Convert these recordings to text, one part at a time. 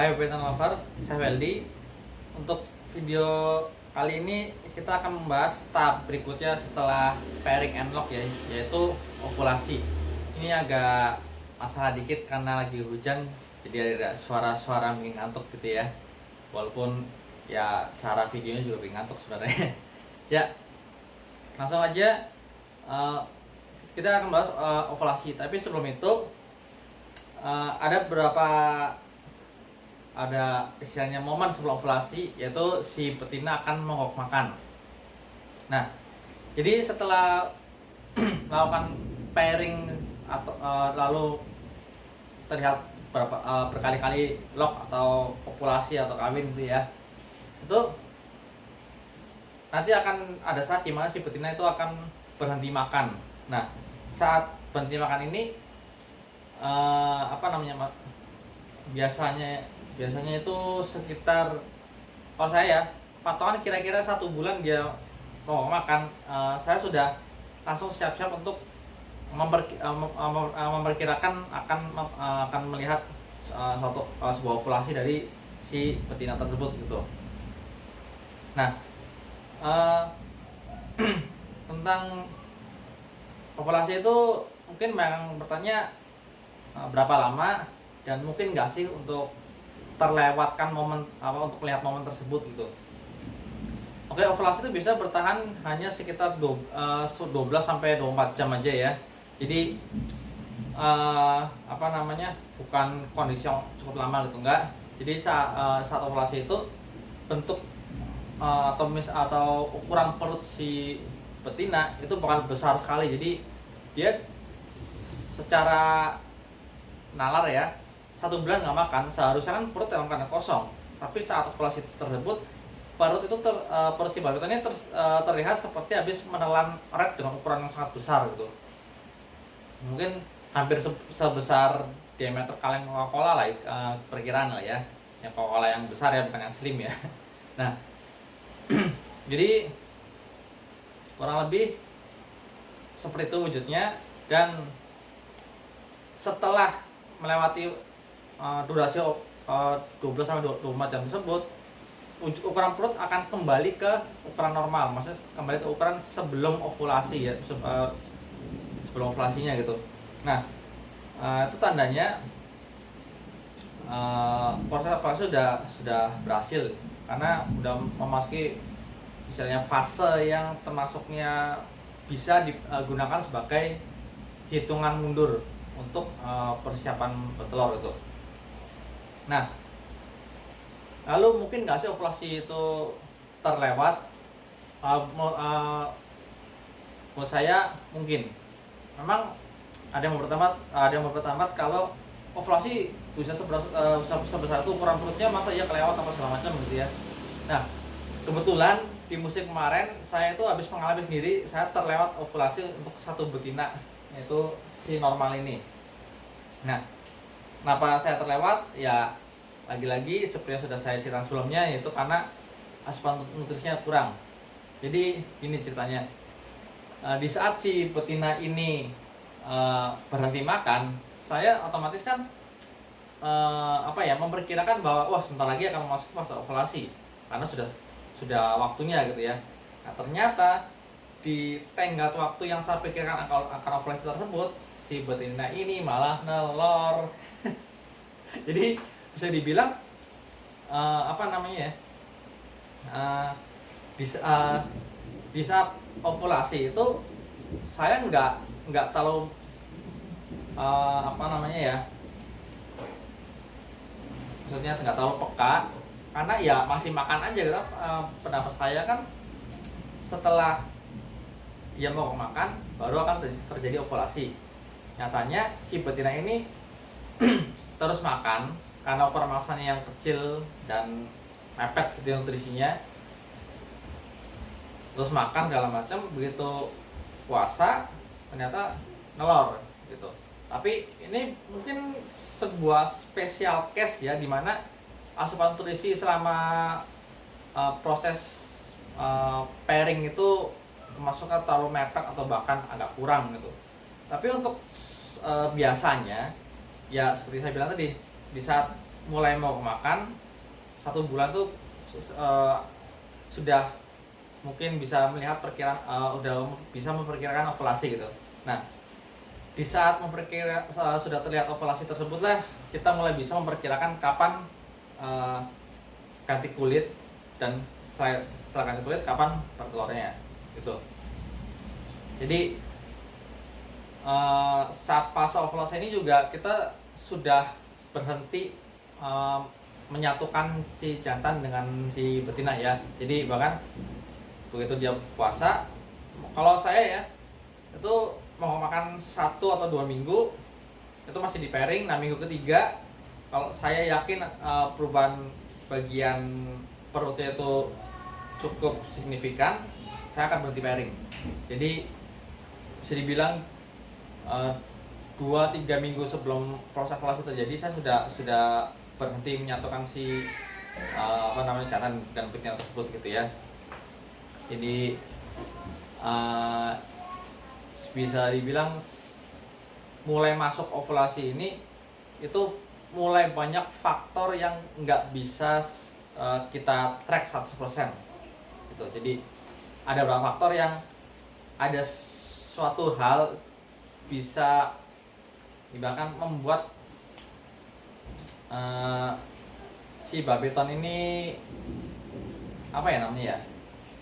Hai Webinar Lover, saya Weldy. Untuk video kali ini kita akan membahas tahap berikutnya setelah pairing and lock ya, yaitu ovulasi. Ini agak masalah dikit karena lagi hujan, jadi ada suara-suara bikin ngantuk gitu ya. Walaupun ya cara videonya juga bikin ngantuk sebenarnya. Ya, langsung aja kita akan bahas ovulasi. Tapi sebelum itu ada istilahnya momen sebelum ovulasi, yaitu si betina akan menggok makan. Nah, jadi setelah melakukan pairing atau lalu terlihat berkali-kali lock atau populasi atau kawin gitu ya, itu nanti akan ada saat dimana si betina itu akan berhenti makan. Nah, saat berhenti makan ini biasanya itu sekitar, kalau saya patokan kira-kira 1 bulan dia mau makan. Saya sudah langsung siap-siap untuk memperkirakan akan melihat sebuah ovulasi dari si betina tersebut gitu. Nah, tentang ovulasi itu mungkin yang bertanya berapa lama dan mungkin nggak sih untuk terlewatkan momen untuk melihat momen tersebut gitu. Oke, ovulasi itu bisa bertahan hanya sekitar 12 sampai 24 jam aja ya. Jadi bukan kondisi yang cukup lama gitu, enggak. Jadi saat ovulasi itu bentuk atau ukuran perut si betina itu bakal besar sekali. Jadi dia secara nalar ya, 1 bulan nggak makan, seharusnya kan perut dalam keadaan kosong. Tapi saat ovulasi tersebut, perut itu perut si balita ini terlihat seperti habis menelan red dengan ukuran yang sangat besar gitu. Mungkin hampir sebesar diameter kaleng Coca-Cola lah, perkiraan lah ya. Yang Coca-Cola yang besar ya, bukan yang slim ya. Nah, jadi kurang lebih seperti itu wujudnya. Dan setelah melewati durasi 12 sampai 24 jam tersebut, ukuran perut akan kembali ke ukuran normal, maksudnya kembali ke ukuran sebelum ovulasi ya, sebelum ovulasinya gitu. Nah, itu tandanya proses ovulasi sudah berhasil, karena sudah memasuki misalnya fase yang termasuknya bisa digunakan sebagai hitungan mundur untuk persiapan bertelur itu. Nah, lalu mungkin nggak sih ovulasi itu terlewat? Menurut saya mungkin. Memang ada yang berpendapat kalau ovulasi bisa sebesar itu ukuran perutnya, masa ya kelewat apa segala macam gitu ya. Nah, kebetulan di musim kemarin saya itu habis mengalami sendiri, saya terlewat ovulasi untuk satu betina, yaitu si normal ini. Nah, kenapa saya terlewat? Ya lagi-lagi seperti yang sudah saya ceritakan sebelumnya, yaitu karena asupan nutrisinya kurang. Jadi ini ceritanya, di saat si betina ini berhenti makan, saya otomatis kan memperkirakan bahwa wah sebentar lagi akan masuk fase ovulasi, karena sudah waktunya gitu ya. Nah, ternyata di tenggat waktu yang saya pikirkan akan ovulasi tersebut, si betina ini malah nelor. Jadi bisa dibilang di saat ovulasi itu saya nggak terlalu maksudnya nggak terlalu peka, karena ya masih makan aja gitu. Pendapat saya kan setelah dia mau makan baru akan terjadi ovulasi. Nyatanya si betina ini terus makan karena ukuran maksanya yang kecil dan mepet gitu nutrisinya, terus makan segala macam. Begitu puasa ternyata nelor gitu. Tapi ini mungkin sebuah special case ya, dimana asupan nutrisi selama proses pairing itu termasuknya terlalu mepet atau bahkan agak kurang gitu. Tapi untuk biasanya ya seperti saya bilang tadi, di saat mulai mau makan 1 bulan tuh sudah mungkin bisa melihat perkiraan, udah bisa memperkirakan ovulasi gitu. Nah, di saat sudah terlihat ovulasi tersebut lah kita mulai bisa memperkirakan kapan ganti kulit, dan setelah ganti kulit kapan bertelurnya gitu. Jadi saat fase ovulasi ini juga kita sudah berhenti menyatukan si jantan dengan si betina ya. Jadi bahkan begitu dia puasa, kalau saya ya itu mau makan 1 atau 2 minggu itu masih di pairing. Nah, minggu ketiga kalau saya yakin perubahan bagian perutnya itu cukup signifikan, saya akan berhenti pairing. Jadi bisa dibilang 2-3 minggu sebelum proses ovulasi terjadi, saya sudah berhenti menyatukan si jantan dan betina tersebut gitu ya. Jadi bisa dibilang mulai masuk ovulasi ini itu mulai banyak faktor yang nggak bisa kita track 100% gitu. Jadi ada beberapa faktor yang ada suatu hal bisa bahkan membuat si babeton ini apa ya namanya ya,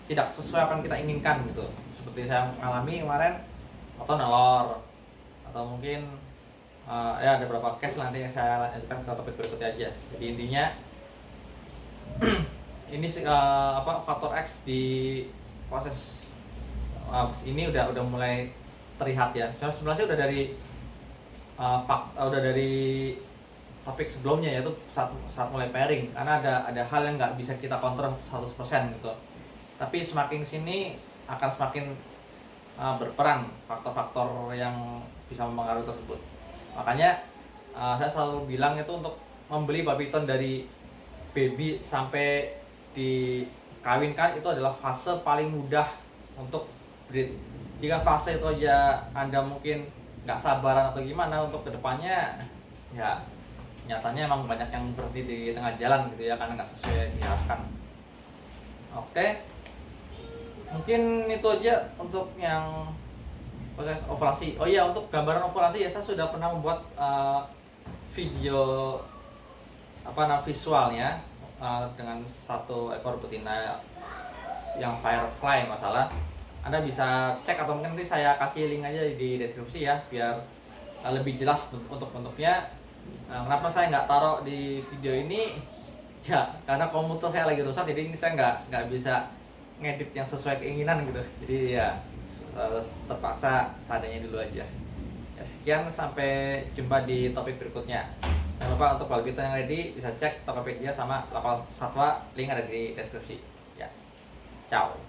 tidak sesuai apa yang kita inginkan gitu. Seperti saya mengalami kemarin, atau nelor, atau mungkin ya ada beberapa case nanti yang saya lanjutkan ke topik berikutnya aja. Jadi intinya ini faktor X di proses ini udah mulai terlihat ya. Sebenarnya udah dari topik sebelumnya, yaitu saat mulai pairing, karena ada hal yang nggak bisa kita kontrol 100% gitu. Tapi semakin sini akan semakin berperan faktor-faktor yang bisa mempengaruhi tersebut. Makanya saya selalu bilang itu untuk membeli babiton dari baby sampai dikawinkan itu adalah fase paling mudah untuk breed. Jika fase itu aja Anda mungkin nggak sabaran atau gimana, untuk kedepannya ya nyatanya emang banyak yang berhenti di tengah jalan gitu ya, karena nggak sesuai diharapkan. Oke, mungkin itu aja untuk yang proses ovulasi. Oh iya, untuk gambaran ovulasi ya saya sudah pernah membuat video visualnya dengan 1 ekor betina yang firefly masalah. Anda bisa cek, atau mungkin nanti saya kasih link aja di deskripsi ya, biar lebih jelas untuk bentuknya. Kenapa saya nggak taruh di video ini ya, karena komputer saya lagi rusak, jadi ini saya nggak bisa ngedit yang sesuai keinginan gitu. Jadi ya terpaksa seadanya dulu aja ya. Sekian, sampai jumpa di topik berikutnya. Jangan lupa untuk babiton yang ready bisa cek Tokopedia sama Lokal Satwa, link ada di deskripsi ya. Ciao.